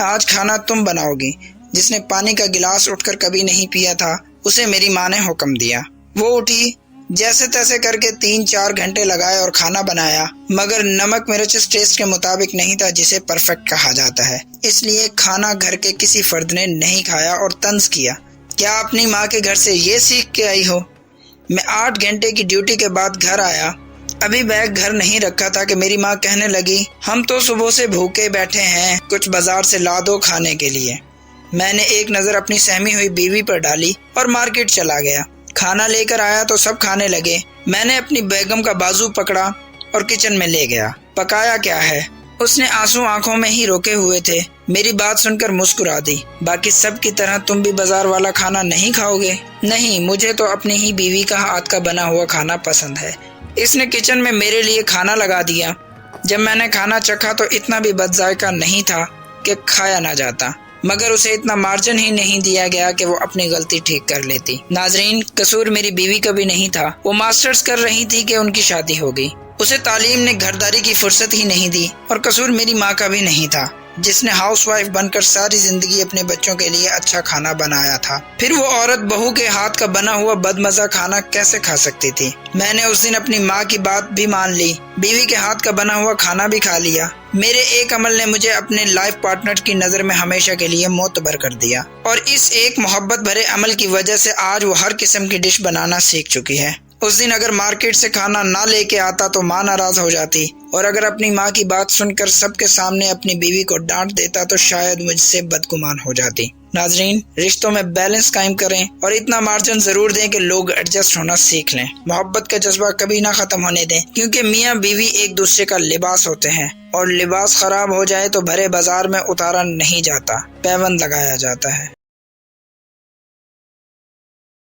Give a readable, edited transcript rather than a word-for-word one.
آج کھانا تم بناؤ گی۔ جس نے پانی کا گلاس اٹھ کر کبھی نہیں پیا تھا اسے میری ماں نے حکم دیا۔ وہ اٹھی، جیسے تیسے کر کے 3-4 گھنٹے لگائے اور کھانا بنایا، مگر نمک مرچ اس ٹیسٹ کے مطابق نہیں تھا جسے پرفیکٹ کہا جاتا ہے۔ اس لیے کھانا گھر کے کسی فرد نے نہیں کھایا اور طنز کیا، کیا اپنی ماں کے گھر سے یہ سیکھ کے آئی ہو؟ میں 8 گھنٹے کی ڈیوٹی کے بعد گھر آیا، ابھی بیگ گھر نہیں رکھا تھا کہ میری ماں کہنے لگی، ہم تو صبح سے بھوکے بیٹھے ہیں، کچھ بازار سے لا دو کھانے کے لیے۔ میں نے ایک نظر اپنی سہمی ہوئی بیوی پر ڈالی اور مارکیٹ چلا گیا۔ کھانا لے کر آیا تو سب کھانے لگے۔ میں نے اپنی بیگم کا بازو پکڑا اور کچن میں لے گیا۔ پکایا کیا ہے؟ اس نے آنسو آنکھوں میں ہی روکے ہوئے تھے۔ میری بات سن کر مسکرا دی۔ باقی سب کی طرح تم بھی بازار والا کھانا نہیں کھاؤ گے؟ نہیں، مجھے تو اپنی ہی بیوی کا ہاتھ کا بنا ہوا کھانا پسند ہے۔ اس نے کچن میں میرے لیے کھانا لگا دیا۔ جب میں نے کھانا چکھا تو اتنا بھی بد ذائقہ نہیں تھا کہ کھایا نہ جاتا، مگر اسے اتنا مارجن ہی نہیں دیا گیا کہ وہ اپنی غلطی ٹھیک کر لیتی۔ ناظرین، قصور میری بیوی کا بھی نہیں تھا۔ وہ ماسٹرز کر رہی تھی کہ ان کی شادی ہو گئی۔ اسے تعلیم نے گھرداری کی فرصت ہی نہیں دی، اور قصور میری ماں کا بھی نہیں تھا جس نے ہاؤس وائف بن کر ساری زندگی اپنے بچوں کے لیے اچھا کھانا بنایا تھا۔ پھر وہ عورت بہو کے ہاتھ کا بنا ہوا بد مزہ کھانا کیسے کھا سکتی تھی؟ میں نے اس دن اپنی ماں کی بات بھی مان لی، بیوی کے ہاتھ کا بنا ہوا کھانا بھی کھا لیا۔ میرے ایک عمل نے مجھے اپنے لائف پارٹنر کی نظر میں ہمیشہ کے لیے معتبر کر دیا، اور اس ایک محبت بھرے عمل کی وجہ سے آج وہ ہر قسم کی ڈش بنانا سیکھ چکی ہے۔ اس دن اگر مارکیٹ سے کھانا نہ لے کے آتا تو ماں ناراض ہو جاتی، اور اگر اپنی ماں کی بات سن کر سب کے سامنے اپنی بیوی کو ڈانٹ دیتا تو شاید مجھ سے بدگمان ہو جاتی۔ ناظرین، رشتوں میں بیلنس قائم کریں اور اتنا مارجن ضرور دیں کہ لوگ ایڈجسٹ ہونا سیکھ لیں۔ محبت کا جذبہ کبھی نہ ختم ہونے دیں، کیونکہ میاں بیوی ایک دوسرے کا لباس ہوتے ہیں، اور لباس خراب ہو جائے تو بھرے بازار میں اتارا نہیں جاتا، پیوند لگایا جاتا ہے۔